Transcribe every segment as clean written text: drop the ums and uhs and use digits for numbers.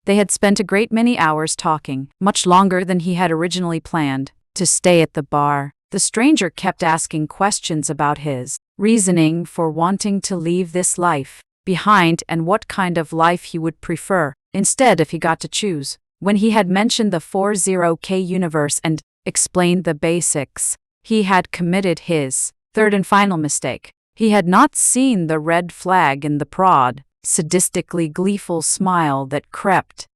They had spent a great many hours talking, much longer than he had originally planned, to stay at the bar. The stranger kept asking questions about his reasoning for wanting to leave this life behind and what kind of life he would prefer, instead if he got to choose. When he had mentioned the 40K universe and explained the basics, he had committed his third and final mistake. He had not seen the red flag in the prod, sadistically gleeful smile that crept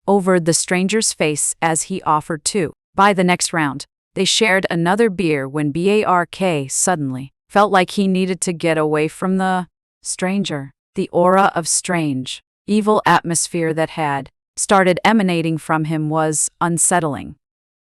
over the stranger's face as he offered to buy the next round. They shared another beer when Björk suddenly felt like he needed to get away from the stranger. The aura of strange, evil atmosphere that had started emanating from him was unsettling,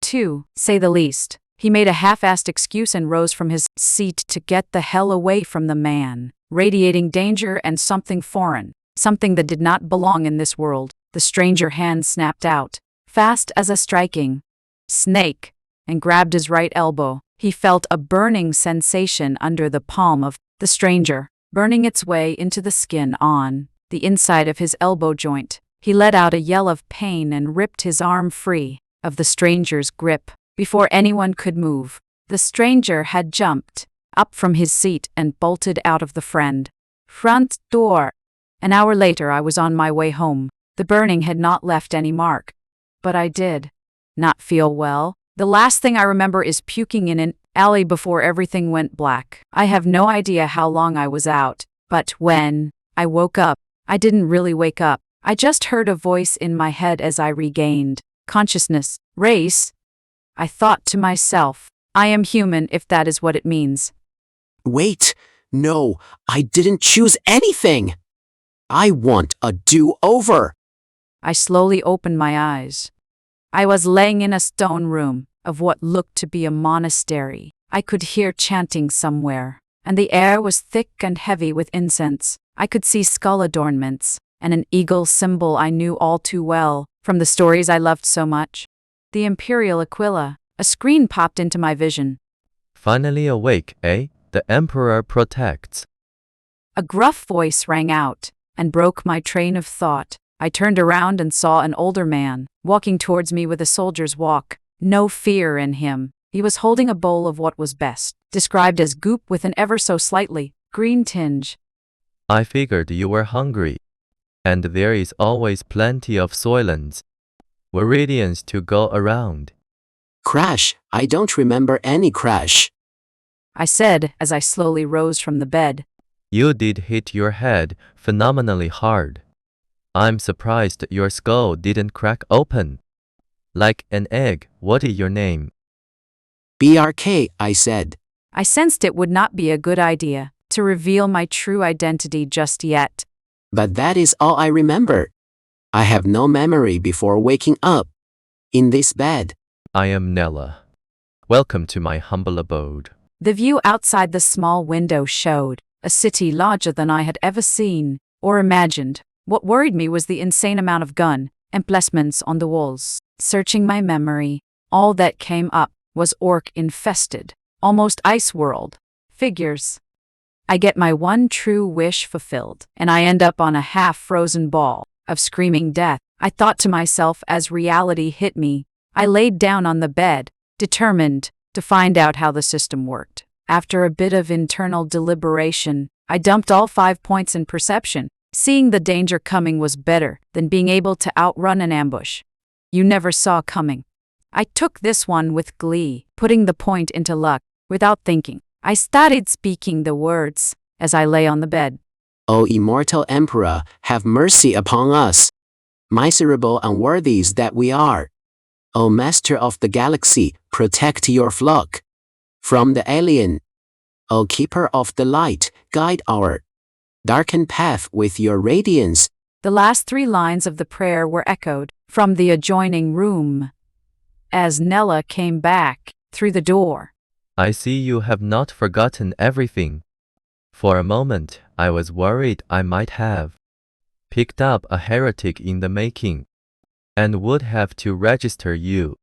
to say the least. He made a half-assed excuse and rose from his seat to get the hell away from the man, radiating danger and something foreign, something that did not belong in this world. The stranger hand snapped out, fast as a striking snake, and grabbed his right elbow. He felt a burning sensation under the palm of the stranger, burning its way into the skin on the inside of his elbow joint. He let out a yell of pain and ripped his arm free of the stranger's grip. Before anyone could move, the stranger had jumped up from his seat and bolted out of the front door. An hour later, I was on my way home. The burning had not left any mark, but I did not feel well. The last thing I remember is puking in an alley before everything went black. I have no idea how long I was out, but when I woke up, I didn't really wake up. I just heard a voice in my head as I regained consciousness. Race? I thought to myself, I am human if that is what it means. Wait, no, I didn't choose anything. I want a do-over. I slowly opened my eyes. I was laying in a stone room of what looked to be a monastery. I could hear chanting somewhere, and the air was thick and heavy with incense. I could see skull adornments and an eagle symbol I knew all too well from the stories I loved so much. The Imperial Aquila. A screen popped into my vision. Finally awake, eh? The Emperor protects. A gruff voice rang out and broke my train of thought. I turned around and saw an older man walking towards me with a soldier's walk. No fear in him. He was holding a bowl of what was best described as goop with an ever so slightly green tinge. I figured you were hungry. And there is always plenty of soylents. Viridians to go around. Crash, I don't remember any crash. I said as I slowly rose from the bed. You did hit your head phenomenally hard. I'm surprised your skull didn't crack open. Like an egg. What is your name? BRK, I said. I sensed it would not be a good idea to reveal my true identity just yet. But that is all I remember. I have no memory before waking up. In this bed. I am Nela. Welcome to my humble abode. The view outside the small window showed a city larger than I had ever seen or imagined. What worried me was the insane amount of gun emplacements on the walls. Searching my memory, all that came up was orc-infested, almost ice world figures. I get my one true wish fulfilled, and I end up on a half-frozen ball of screaming death. I thought to myself as reality hit me. I laid down on the bed, determined to find out how the system worked. After a bit of internal deliberation, I dumped all 5 points in perception. Seeing the danger coming was better than being able to outrun an ambush you never saw coming. I took this one with glee, putting the point into luck. Without thinking, I started speaking the words as I lay on the bed. O immortal Emperor, have mercy upon us. Miserable unworthies that we are. O Master of the Galaxy, protect your flock from the alien. O Keeper of the Light, guide our darkened path with your radiance. The last 3 lines of the prayer were echoed from the adjoining room as Nela came back through the door. I see you have not forgotten everything. For a moment, I was worried I might have picked up a heretic in the making and would have to register you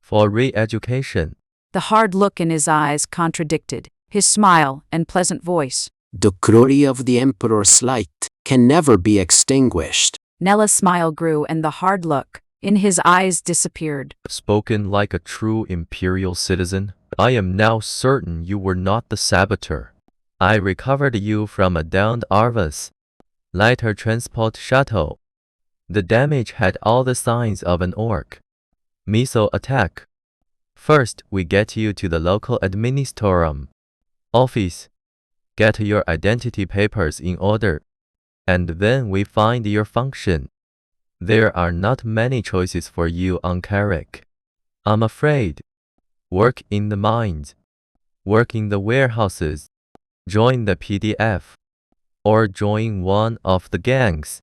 for re-education. The hard look in his eyes contradicted his smile and pleasant voice. The glory of the Emperor's light can never be extinguished. Nela's smile grew and the hard look in his eyes disappeared. Spoken like a true Imperial citizen, I am now certain you were not the saboteur. I recovered you from a downed Arvas lighter transport shuttle. The damage had all the signs of an orc missile attack. First, we get you to the local Ministorum office, get your identity papers in order, and then we find your function. There are not many choices for you on Karrik, I'm afraid. Work in the mines, work in the warehouses, join the PDF, or join one of the gangs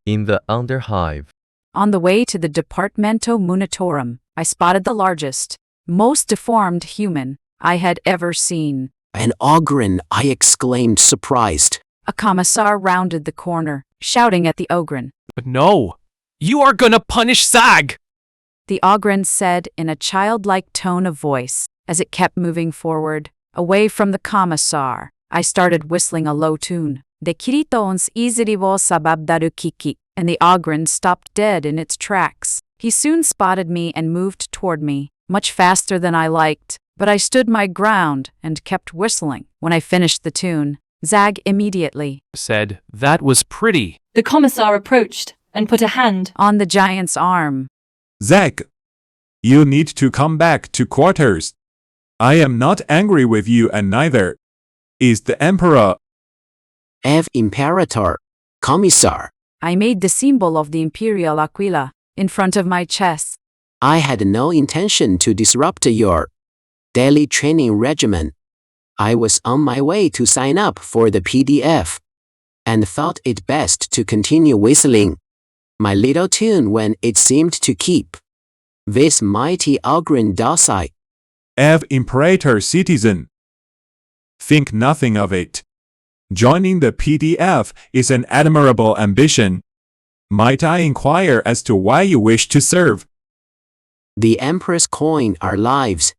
in the Underhive. On the way to the Departamento Munitorum, I spotted the largest, most deformed human I had ever seen. An Ogryn, I exclaimed, surprised. A commissar rounded the corner, shouting at the Ogryn. But no, you are gonna punish Zag! The Ogryn said in a childlike tone of voice, as it kept moving forward, away from the commissar. I started whistling a low tune. De kiritons izirivo sababdaru kiki, and the Ogryn stopped dead in its tracks. He soon spotted me and moved toward me, much faster than I liked, but I stood my ground and kept whistling. When I finished the tune, Zag immediately said, "That was pretty." The commissar approached and put a hand on the giant's arm. Zag, you need to come back to quarters. I am not angry with you, and neither is the Emperor. Imperator, Commissar. I made the symbol of the Imperial Aquila in front of my chest. I had no intention to disrupt your daily training regimen. I was on my way to sign up for the PDF and thought it best to continue whistling my little tune when it seemed to keep this mighty Ogryn docile. Imperator citizen. Think nothing of it. Joining the PDF is an admirable ambition. Might I inquire as to why you wish to serve? The Emperor's coin our lives.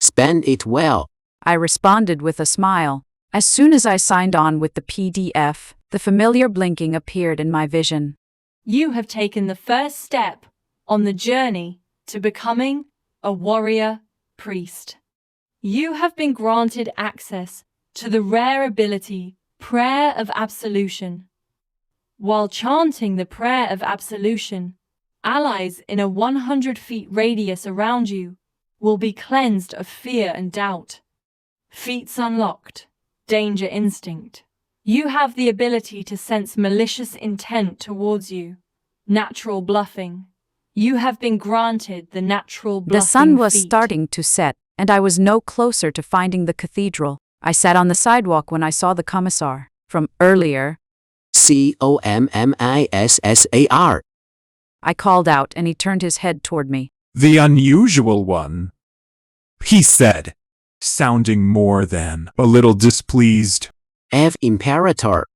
Spend it well. I responded with a smile. As soon as I signed on with the PDF, the familiar blinking appeared in my vision. You have taken the first step on the journey to becoming a warrior priest. You have been granted access to the rare ability, Prayer of Absolution. While chanting the Prayer of Absolution, allies in a 100 feet radius around you will be cleansed of fear and doubt. Feats unlocked. Danger instinct. You have the ability to sense malicious intent towards you. Natural bluffing. You have been granted the natural bluffing The sun was feat. starting to set, and I was no closer to finding the cathedral. I sat on the sidewalk when I saw the commissar from earlier. Commissar. I called out and he turned his head toward me. The unusual one, he said, sounding more than a little displeased. Imperator.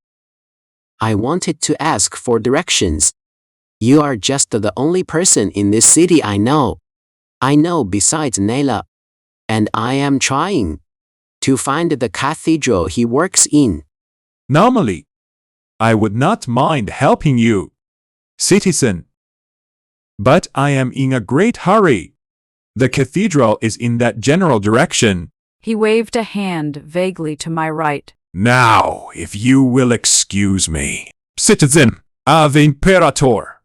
I wanted to ask for directions. You are just the only person in this city I know. I know besides Nela. And I am trying to find the cathedral he works in. Normally, I would not mind helping you, citizen. But I am in a great hurry. The cathedral is in that general direction. He waved a hand vaguely to my right. Now, if you will excuse me, citizen of Imperator.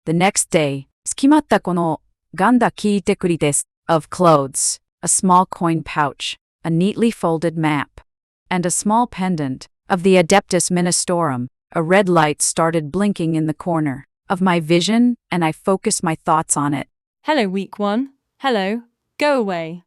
The next day, 隙間ったこのガンダ聞いてくりです of clothes, a small coin pouch, a neatly folded map, and a small pendant of the Adeptus Ministorum. A red light started blinking in the corner of my vision, and I focused my thoughts on it. Hello, weak one. Hello. Go away.